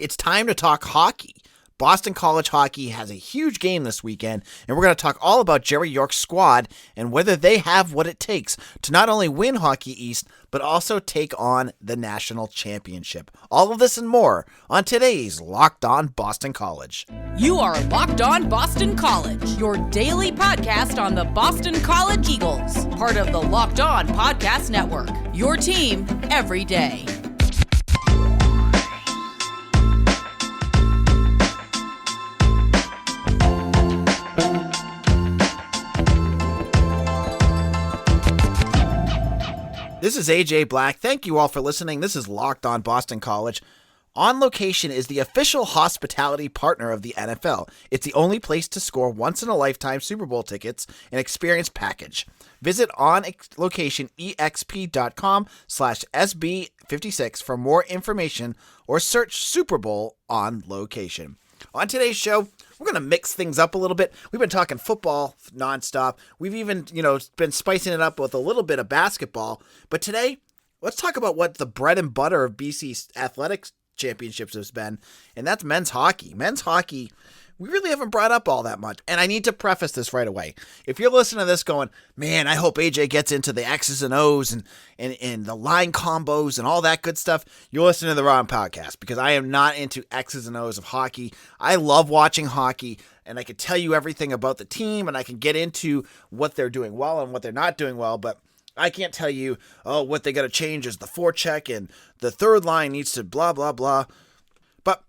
It's time to talk hockey. Boston College hockey has a huge game this weekend, and we're going to talk all about Jerry York's squad and whether they have what it takes to not only win Hockey East, but also take on the national championship. All of this and more on today's Locked On Boston College. You are Locked On Boston College, your daily podcast on the Boston College Eagles, part of the Locked On Podcast Network, your team every day. This is AJ Black. Thank you all for listening. This is Locked On Boston College. On Location is the official hospitality partner of the NFL. It's the only place to score once-in-a-lifetime Super Bowl tickets and experience package. Visit onlocationexp.com/SB56 for more information or search Super Bowl On Location. On today's show, we're going to mix things up a little bit. We've been talking football nonstop. We've even, been spicing it up with a little bit of basketball. But today, let's talk about what the bread and butter of BC's athletics championships has been, and that's men's hockey. Men's hockey, we really haven't brought up all that much. And I need to preface this right away. If you're listening to this going, man, I hope AJ gets into the X's and O's and the line combos and all that good stuff, you're listening to the wrong podcast, because I am not into X's and O's of hockey. I love watching hockey, and I can tell you everything about the team, and I can get into what they're doing well and what they're not doing well, but I can't tell you, what they got to change is the forecheck and the third line needs to blah, blah, blah. But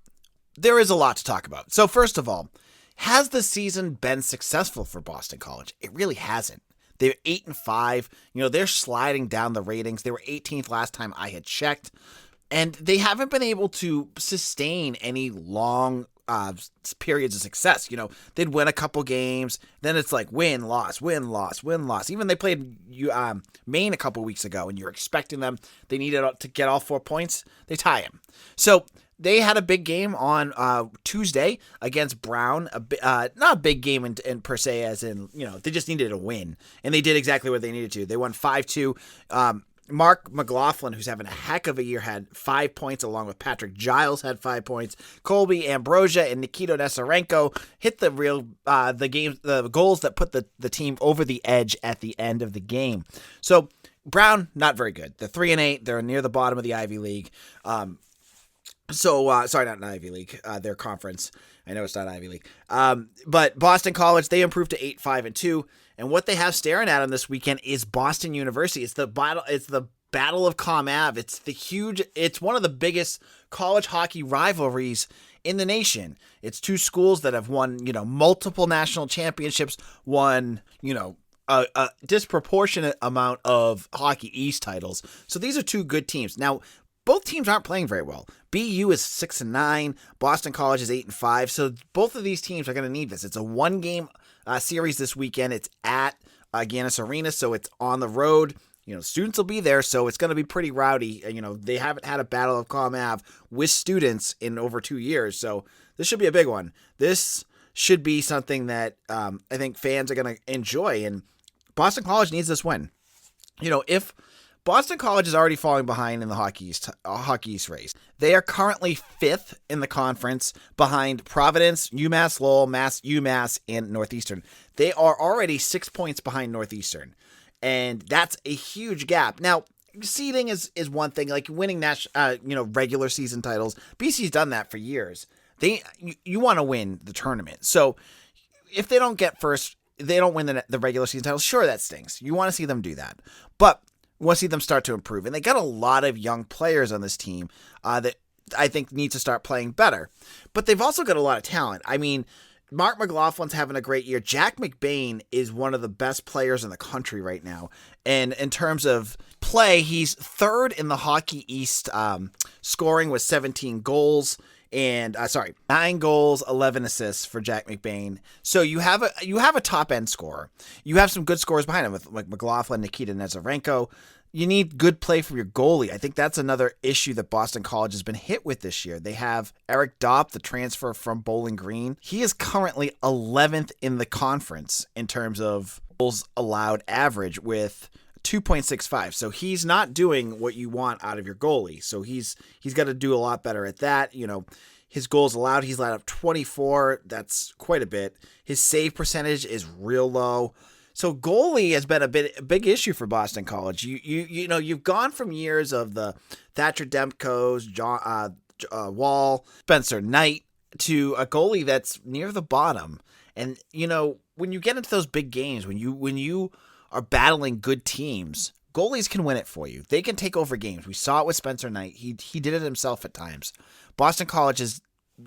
there is a lot to talk about. So first of all, has the season been successful for Boston College? It really hasn't. They're 8-5. They're sliding down the ratings. They were 18th last time I had checked. And they haven't been able to sustain any long periods of success. They'd win a couple games, then it's like win, loss, win, loss, win, loss. Even they played Maine a couple weeks ago, and you're expecting them, they needed to get all 4 points, they tie them. So they had a big game on Tuesday against Brown, not a big game in per se, as in, they just needed a win, and they did exactly what they needed to. They won 5-2. Mark McLaughlin, who's having a heck of a year, had 5 points, along with Patrick Giles had 5 points. Colby Ambrosia and Nikita Nesarenko hit the goals that put the team over the edge at the end of the game. So Brown, not very good. They're 3-8. They're near the bottom of the Ivy League. Sorry, not an Ivy League. Their conference. I know it's not Ivy League. But Boston College, they improved to 8-5-2. And what they have staring at them this weekend is Boston University. It's the battle of Comm Ave. It's one of the biggest college hockey rivalries in the nation. It's two schools that have won, multiple national championships, won, a disproportionate amount of Hockey East titles. So these are two good teams. Now, both teams aren't playing very well. BU is 6-9. Boston College is 8-5. So both of these teams are going to need this. It's a one-game series this weekend. It's at Gannis Arena, so it's on the road. Students will be there, so it's going to be pretty rowdy. They haven't had a battle of Comm Ave with students in over 2 years, so this should be a big one. This should be something that I think fans are going to enjoy, and Boston College needs this win. If Boston College is already falling behind in the Hockey East race. They are currently 5th in the conference behind Providence, UMass Lowell, UMass, and Northeastern. They are already 6 points behind Northeastern, and that's a huge gap. Now, seeding is one thing, like winning regular season titles. BC's done that for years. You want to win the tournament. So if they don't get first, they don't win the regular season titles. Sure, that stings. You want to see them do that, but we'll see them start to improve. And they got a lot of young players on this team that I think need to start playing better. But they've also got a lot of talent. I mean, Mark McLaughlin's having a great year. Jack McBain is one of the best players in the country right now. And in terms of play, he's 3rd in the Hockey East scoring with 17 goals. And 9 goals, 11 assists for Jack McBain. So you have a top end scorer. You have some good scorers behind him with like McLaughlin, Nikita Nesarenko. You need good play from your goalie. I think that's another issue that Boston College has been hit with this year. They have Eric Dopp, the transfer from Bowling Green. He is currently 11th in the conference in terms of goals allowed average with 2.65. So he's not doing what you want out of your goalie. So he's got to do a lot better at that. His goals allowed, he's allowed up 24. That's quite a bit. His save percentage is real low. So goalie has been a big issue for Boston College. You know, you've gone from years of the Thatcher Demko's, John Wall, Spencer Knight, to a goalie that's near the bottom. And, you know, when you get into those big games, when you are battling good teams, goalies can win it for you. They can take over games. We saw it with Spencer Knight. He did it himself at times. Boston College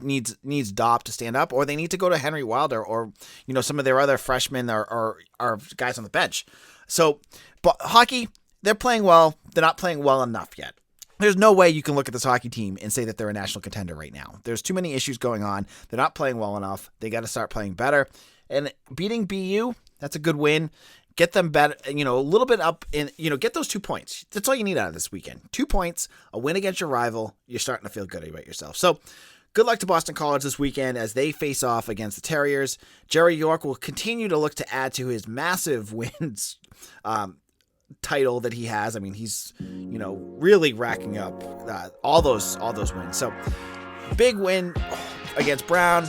needs Dopp to stand up, or they need to go to Henry Wilder, or, you know, some of their other freshmen or guys on the bench. So, but hockey, they're playing well. They're not playing well enough yet. There's no way you can look at this hockey team and say that they're a national contender right now. There's too many issues going on. They're not playing well enough. They got to start playing better. And beating BU, that's a good win. Get them better, you know, a little bit up in, you know, get those 2 points. That's all you need out of this weekend. 2 points, a win against your rival. You're starting to feel good about yourself. So good luck to Boston College this weekend as they face off against the Terriers. Jerry York will continue to look to add to his massive wins title that he has. I mean, he's, you know, really racking up all those wins. So big win against Brown.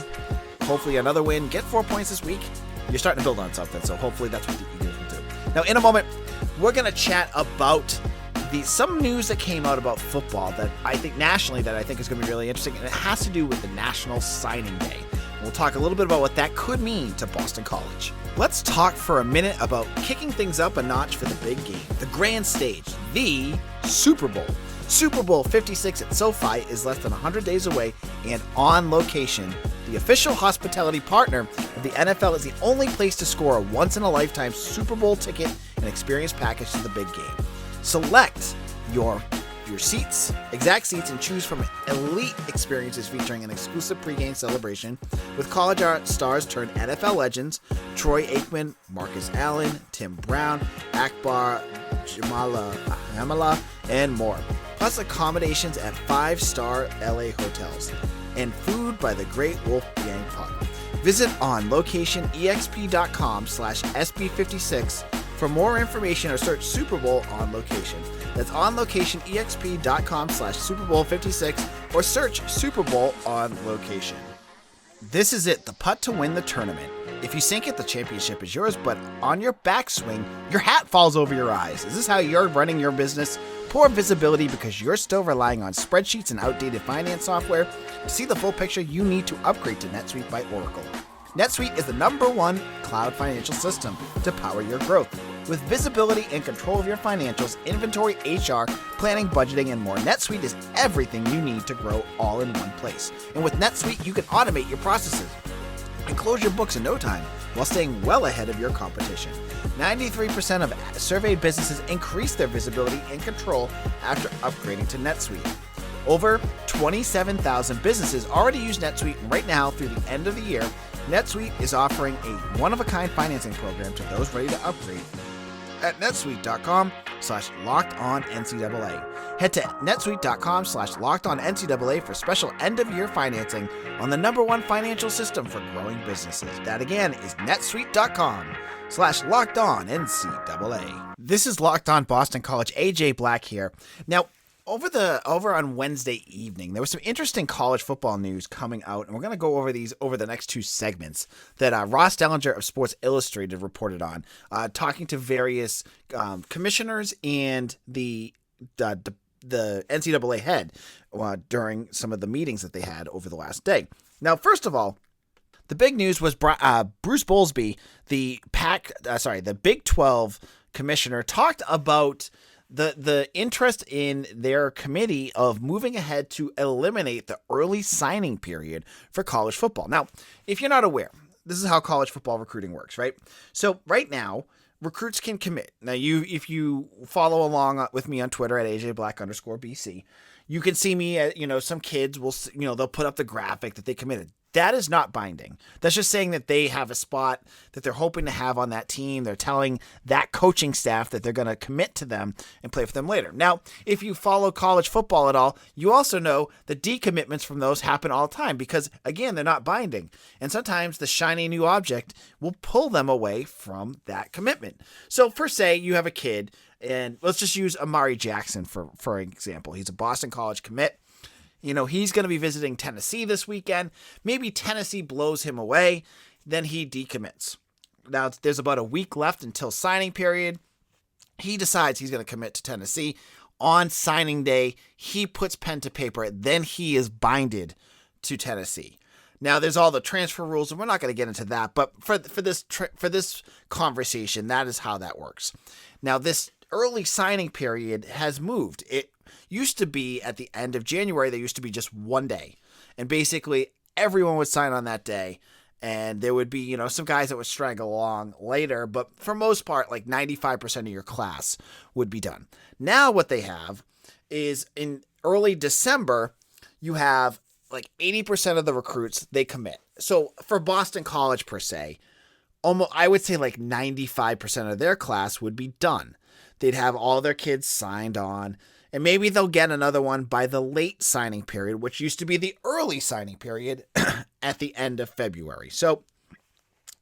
Hopefully another win. Get 4 points this week. You're starting to build on something. So hopefully that's what the Eagles will do. Now, in a moment, we're going to chat about some news that came out about football that I think nationally that I think is going to be really interesting. And it has to do with the National Signing Day. We'll talk a little bit about what that could mean to Boston College. Let's talk for a minute about kicking things up a notch for the big game, the grand stage, the Super Bowl. Super Bowl 56 at SoFi is less than 100 days away and on location. The official hospitality partner of the NFL is the only place to score a once-in-a-lifetime Super Bowl ticket and experience package to the big game. Select your seats, exact seats, and choose from elite experiences featuring an exclusive pregame celebration with college stars turned NFL legends Troy Aikman, Marcus Allen, Tim Brown, Akbar Jamala, and more. Plus accommodations at 5-star LA hotels and food by the Great Wolfgang Pub. Visit onlocationexp.com/SB56 for more information or search Super Bowl on location. That's onlocationexp.com/Super Bowl 56 or search Super Bowl on location. This is it, the putt to win the tournament. If you sink it, the championship is yours, but on your backswing, your hat falls over your eyes. Is this how you're running your business? Poor visibility because you're still relying on spreadsheets and outdated finance software? To see the full picture, you need to upgrade to NetSuite by Oracle. NetSuite is the #1 cloud financial system to power your growth. With visibility and control of your financials, inventory, HR, planning, budgeting, and more, NetSuite is everything you need to grow all in one place. And with NetSuite, you can automate your processes and close your books in no time while staying well ahead of your competition. 93% of surveyed businesses increase their visibility and control after upgrading to NetSuite. Over 27,000 businesses already use NetSuite, and right now, through the end of the year, NetSuite is offering a one-of-a-kind financing program to those ready to upgrade at netsuite.com/lockedonNCAA. Head to netsuite.com/lockedonNCAA for special end-of-year financing on the #1 financial system for growing businesses. That again is netsuite.com/lockedonNCAA. This is Locked On Boston College. AJ Black here. Now, over on Wednesday evening, there was some interesting college football news coming out, and we're going to go over these over the next 2 segments that Ross Dellinger of Sports Illustrated reported on, talking to various commissioners and the NCAA head during some of the meetings that they had over the last day. Now, first of all, the big news was Bruce Bowlesby, the Big 12 commissioner, talked about the interest in their committee of moving ahead to eliminate the early signing period for college football. Now, if you're not aware, this is how college football recruiting works, right? So right now, recruits can commit. Now, if you follow along with me on Twitter at AJBlack_BC, you can see me at, some kids will, they'll put up the graphic that they committed. That is not binding. That's just saying that they have a spot that they're hoping to have on that team. They're telling that coaching staff that they're going to commit to them and play for them later. Now, if you follow college football at all, you also know that decommitments from those happen all the time because, again, they're not binding. And sometimes the shiny new object will pull them away from that commitment. So, for say you have a kid, and let's just use Amari Jackson for example. He's a Boston College commit. He's going to be visiting Tennessee this weekend. Maybe Tennessee blows him away. Then he decommits. Now, there's about a week left until signing period. He decides he's going to commit to Tennessee. On signing day, he puts pen to paper. Then he is binded to Tennessee. Now, there's all the transfer rules, and we're not going to get into that. But for this conversation, that is how that works. Now, this early signing period has moved. It used to be at the end of January. There used to be just one day, and basically everyone would sign on that day. And there would be, some guys that would straggle along later, but for most part, like 95% of your class would be done. Now what they have is in early December, you have like 80% of the recruits, they commit. So for Boston College per se, I would say like 95% of their class would be done. They'd have all their kids signed on, and maybe they'll get another one by the late signing period, which used to be the early signing period at the end of February. So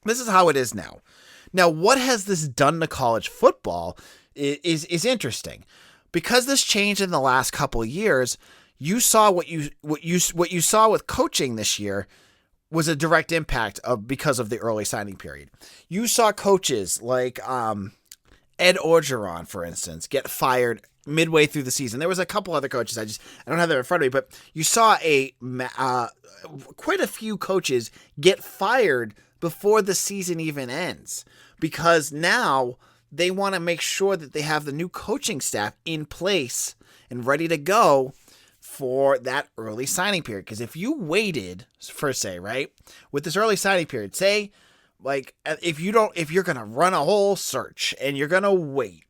this is how it is now. Now, what has this done to college football is interesting. Because this changed in the last couple of years, you saw what you saw with coaching this year was a direct impact because of the early signing period. You saw coaches like Ed Orgeron, for instance, get fired midway through the season. There was a couple other coaches. I don't have that in front of me, but you saw quite a few coaches get fired before the season even ends, because now they want to make sure that they have the new coaching staff in place and ready to go for that early signing period. Because if you waited, for say, right, with this early signing period, say, like, if you're going to run a whole search and you're going to wait,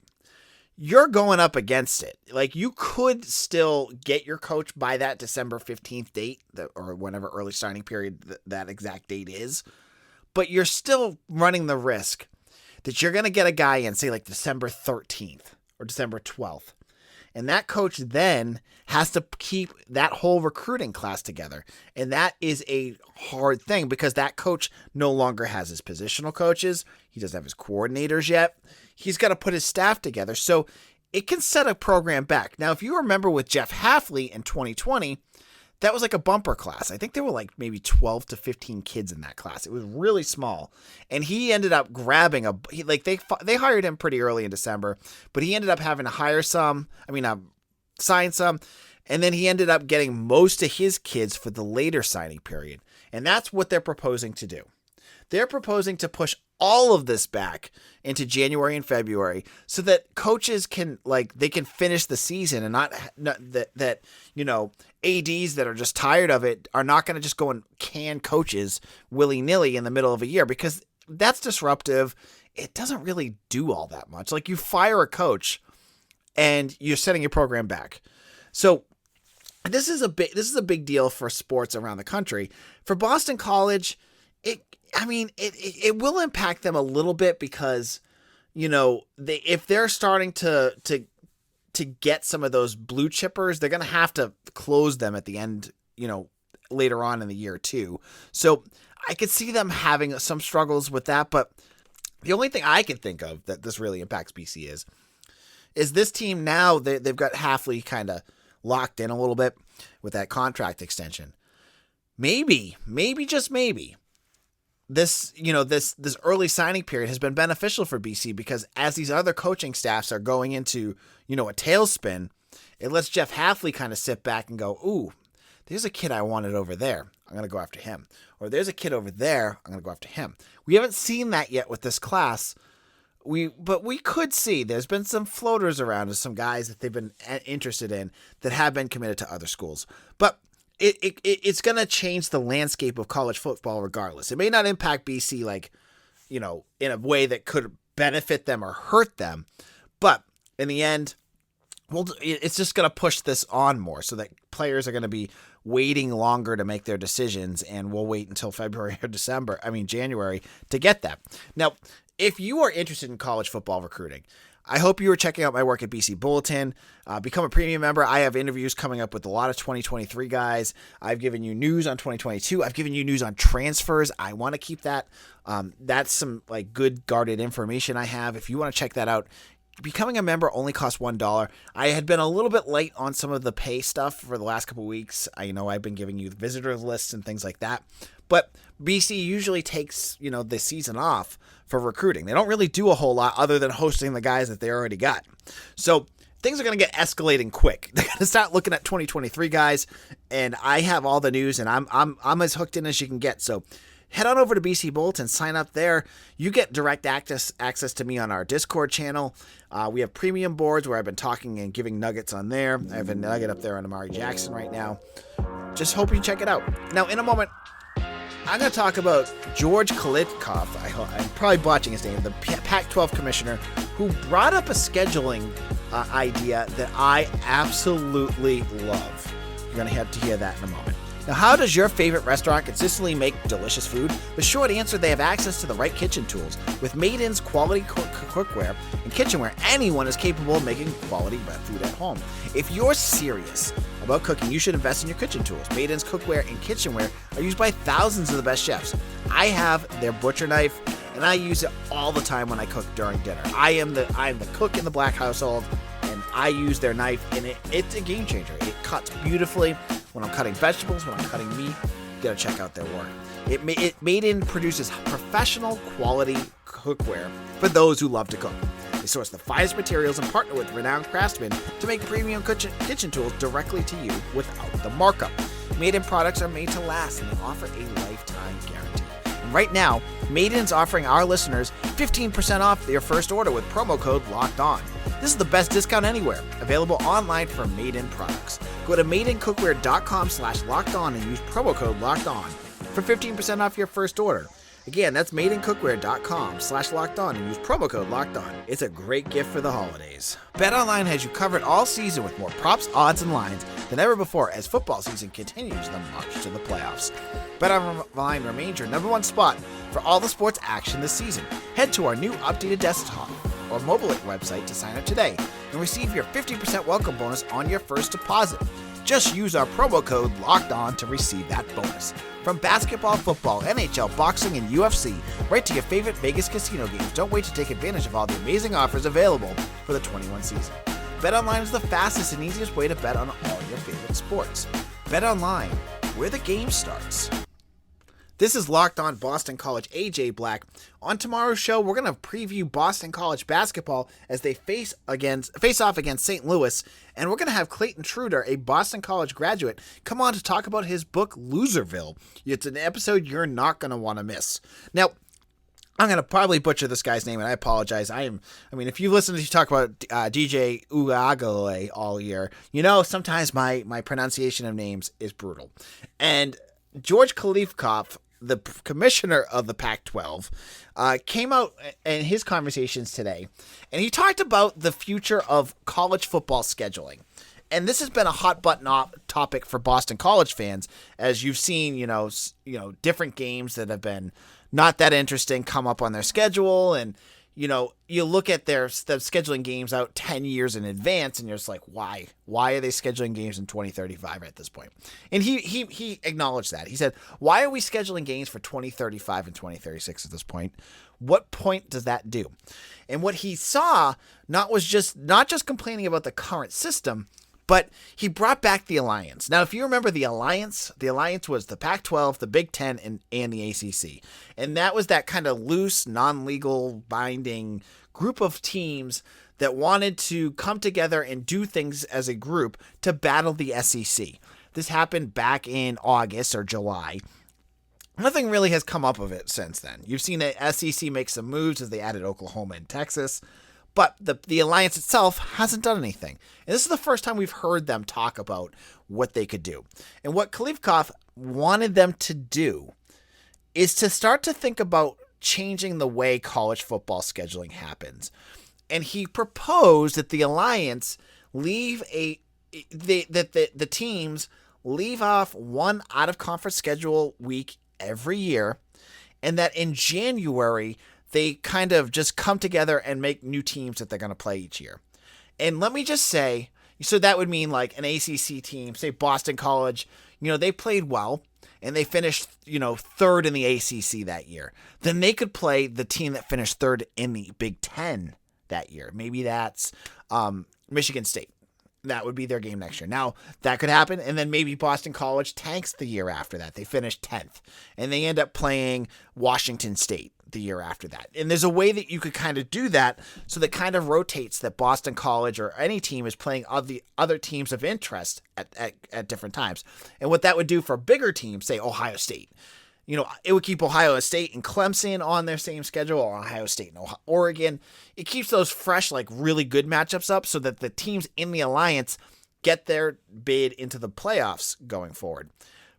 you're going up against it. Like, you could still get your coach by that December 15th date, or whenever early signing period that exact date is, but you're still running the risk that you're going to get a guy in, say, like December 13th or December 12th. And that coach then has to keep that whole recruiting class together. And that is a hard thing, because that coach no longer has his positional coaches. He doesn't have his coordinators yet. He's got to put his staff together. So it can set a program back. Now, if you remember with Jeff Hafley in 2020, that was like a bumper class. I think there were like maybe 12 to 15 kids in that class. It was really small. And he ended up grabbing they hired him pretty early in December, but he ended up having to sign some. And then he ended up getting most of his kids for the later signing period. And that's what they're proposing to do. They're proposing to push all of this back into January and February so that coaches can finish the season, and not that ADs that are just tired of it are not going to just go and can coaches willy-nilly in the middle of a year, because that's disruptive. It doesn't really do all that much. Like, you fire a coach and you're setting your program back. So this is a big deal for sports around the country. For Boston College, it will impact them a little bit, because, if they're starting to get some of those blue chippers, they're going to have to close them at the end, later on in the year too. So I could see them having some struggles with that. But the only thing I can think of that this really impacts BC is this team now, they've got Hafley kind of locked in a little bit with that contract extension. Maybe, just maybe, this early signing period has been beneficial for BC, because as these other coaching staffs are going into, a tailspin, it lets Jeff Hafley kind of sit back and go, ooh, there's a kid I wanted over there. I'm going to go after him. Or there's a kid over there. I'm going to go after him. We haven't seen that yet with this class. But we could see there's been some floaters around of some guys that they've been interested in that have been committed to other schools. But it's going to change the landscape of college football regardless. It may not impact BC in a way that could benefit them or hurt them. But in the end, it's just going to push this on more, so that players are going to be waiting longer to make their decisions, and we'll wait until January to get that. Now, if you are interested in college football recruiting, I hope you are checking out my work at BC Bulletin. Become a premium member. I have interviews coming up with a lot of 2023 guys. I've given you news on 2022. I've given you news on transfers. I want to keep that. That's some good guarded information I have. If you want to check that out, Becoming a member only costs $1. I had been a little bit late on some of the pay stuff for the last couple of weeks. I've been giving you the visitors lists and things like that. But BC usually takes, the season off for recruiting. They don't really do a whole lot other than hosting the guys that they already got. So things are going to get escalating quick. They're going to start looking at 2023 guys, and I have all the news, and I'm as hooked in as you can get. So head on over to BC Bulletin, sign up there. You get direct access to me on our Discord channel. We have premium boards where I've been talking and giving nuggets on there. I have a nugget up there on Amari Jackson right now. Just hope you check it out. Now, in a moment, I'm going to talk about George Kalitkov. I'm probably botching his name, the Pac-12 commissioner, who brought up a scheduling idea that I absolutely love. You're going to have to hear that in a moment. Now, how does your favorite restaurant consistently make delicious food? The short answer, they have access to the right kitchen tools. With Made In's quality cookware and kitchenware, anyone is capable of making quality food at home. If you're serious about cooking, you should invest in your kitchen tools. Made In's cookware and kitchenware are used by thousands of the best chefs. I have their butcher knife, and I use it all the time when I cook during dinner. I am the cook in the Black household, and I use their knife, and it's a game changer. It cuts beautifully. When I'm cutting vegetables, when I'm cutting meat, you gotta check out their work. Made In produces professional quality cookware for those who love to cook. They source the finest materials and partner with renowned craftsmen to make premium kitchen tools directly to you without the markup. Made In products are made to last, and they offer a lifetime guarantee. And right now, Made In's offering our listeners 15% off their first order with promo code LOCKEDON. This is the best discount anywhere, available online for Made In products. Go to madeincookware.com/lockedon and use promo code LOCKEDON for 15% off your first order. Again, that's madeincookware.com/lockedon and use promo code LOCKEDON. It's a great gift for the holidays. BetOnline has you covered all season with more props, odds, and lines than ever before as football season continues the march to the playoffs. BetOnline remains your number one spot for all the sports action this season. Head to our new updated desktop or mobile website to sign up today and receive your 50% welcome bonus on your first deposit. Just use our promo code LOCKEDON to receive that bonus. From basketball, football, NHL, boxing, and UFC, right to your favorite Vegas casino games, don't wait to take advantage of all the amazing offers available for the 21 season. BetOnline is the fastest and easiest way to bet on all your favorite sports. BetOnline, where the game starts. This is Locked On Boston College, AJ Black. On tomorrow's show, we're going to preview Boston College basketball as they face off against St. Louis, and we're going to have Clayton Truder, a Boston College graduate, come on to talk about his book, Loserville. It's an episode you're not going to want to miss. Now, I'm going to probably butcher this guy's name, and I apologize. If you listen to talk about DJ Uiagalelei all year, sometimes my pronunciation of names is brutal. And George Kalitkov, the commissioner of the Pac-12, came out in his conversations today, and he talked about the future of college football scheduling. And this has been a hot button topic for Boston College fans, as you've seen, different games that have been not that interesting come up on their schedule, and you look at them scheduling games out 10 years in advance, and you're just like, why? Why are they scheduling games in 2035 at this point? And he acknowledged that. He said, why are we scheduling games for 2035 and 2036 at this point? What point does that do? And what he saw not just complaining about the current system, but he brought back the Alliance. Now, if you remember the Alliance was the Pac-12, the Big Ten, and the ACC. And that was that kind of loose, non-legal, binding group of teams that wanted to come together and do things as a group to battle the SEC. This happened back in August or July. Nothing really has come up of it since then. You've seen the SEC make some moves as they added Oklahoma and Texas. But the Alliance itself hasn't done anything. And this is the first time we've heard them talk about what they could do. And what Kalitkov wanted them to do is to start to think about changing the way college football scheduling happens. And he proposed that the Alliance the teams leave off one out-of-conference schedule week every year, and that in January they kind of just come together and make new teams that they're going to play each year. And let me just say, so that would mean like an ACC team, say Boston College, they played well and they finished, third in the ACC that year. Then they could play the team that finished third in the Big Ten that year. Maybe that's Michigan State. That would be their game next year. Now, that could happen, and then maybe Boston College tanks the year after that. They finish 10th, and they end up playing Washington State the year after that. And there's a way that you could kind of do that, so that kind of rotates that Boston College or any team is playing other teams of interest at different times. And what that would do for bigger teams, say Ohio State, it would keep Ohio State and Clemson on their same schedule, or Ohio State and Oregon. It keeps those fresh, like really good matchups up, so that the teams in the alliance get their bid into the playoffs going forward.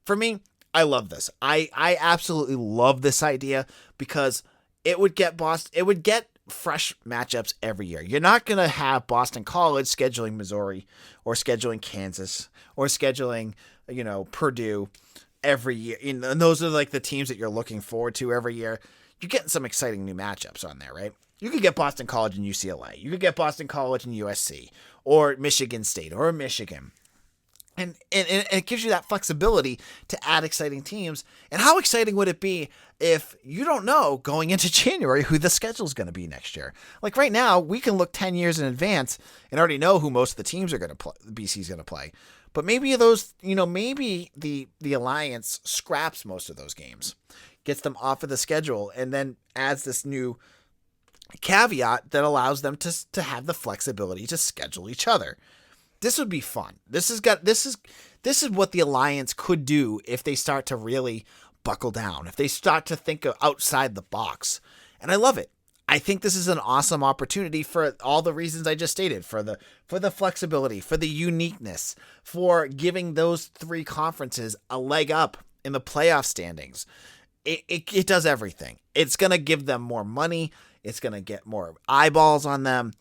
For me, I love this. I absolutely love this idea, because it would get fresh matchups every year. You're not going to have Boston College scheduling Missouri or scheduling Kansas or scheduling, Purdue every year. And those are like the teams that you're looking forward to every year. You're getting some exciting new matchups on there, right? You could get Boston College and UCLA. You could get Boston College and USC, or Michigan State, or Michigan. And it gives you that flexibility to add exciting teams. And how exciting would it be if you don't know going into January who the schedule is going to be next year? Like right now, we can look 10 years in advance and already know who most of the teams are going to play. BC is going to play. But maybe maybe the Alliance scraps most of those games, gets them off of the schedule, and then adds this new caveat that allows them to have the flexibility to schedule each other. This would be fun. This is what the Alliance could do if they start to really buckle down, if they start to think outside the box. And I love it. I think this is an awesome opportunity for all the reasons I just stated, for the flexibility, for the uniqueness, for giving those three conferences a leg up in the playoff standings. It does everything. It's going to give them more money. It's going to get more eyeballs on them.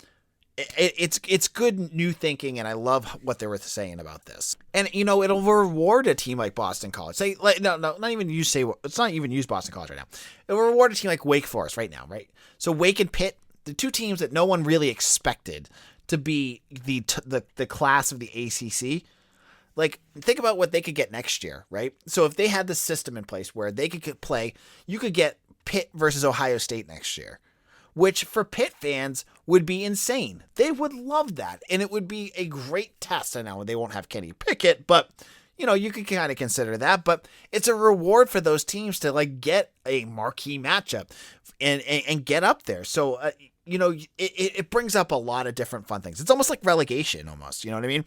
It's good new thinking, and I love what they were saying about this. And it'll reward a team like Boston College. Let's not even use Boston College right now. It'll reward a team like Wake Forest right now, right? So Wake and Pitt, the two teams that no one really expected to be the class of the ACC. Like, think about what they could get next year, right? So if they had the system in place where they could play, you could get Pitt versus Ohio State next year, which for Pitt fans would be insane. They would love that, and it would be a great test. I know they won't have Kenny Pickett, but you could kind of consider that. But it's a reward for those teams to get a marquee matchup and get up there. So it brings up a lot of different fun things. It's almost like relegation, almost. You know what I mean?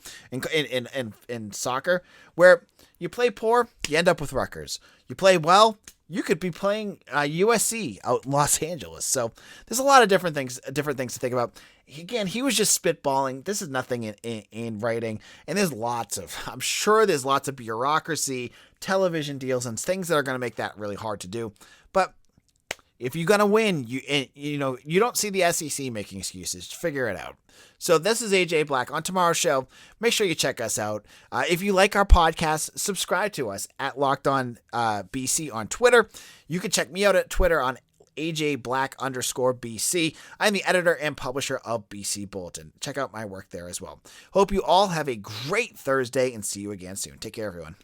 In soccer, where you play poor, you end up with Rutgers. You play well, you could be playing USC out in Los Angeles. So there's a lot of different things to think about. Again, he was just spitballing. This is nothing in writing. And I'm sure there's lots of bureaucracy, television deals, and things that are going to make that really hard to do. But if you're going to win, you don't see the SEC making excuses. Figure it out. So this is AJ Black. On tomorrow's show, make sure you check us out. If you like our podcast, subscribe to us at Locked On BC on Twitter. You can check me out at Twitter on AJBlack_BC. I'm the editor and publisher of BC Bulletin. Check out my work there as well. Hope you all have a great Thursday, and see you again soon. Take care, everyone.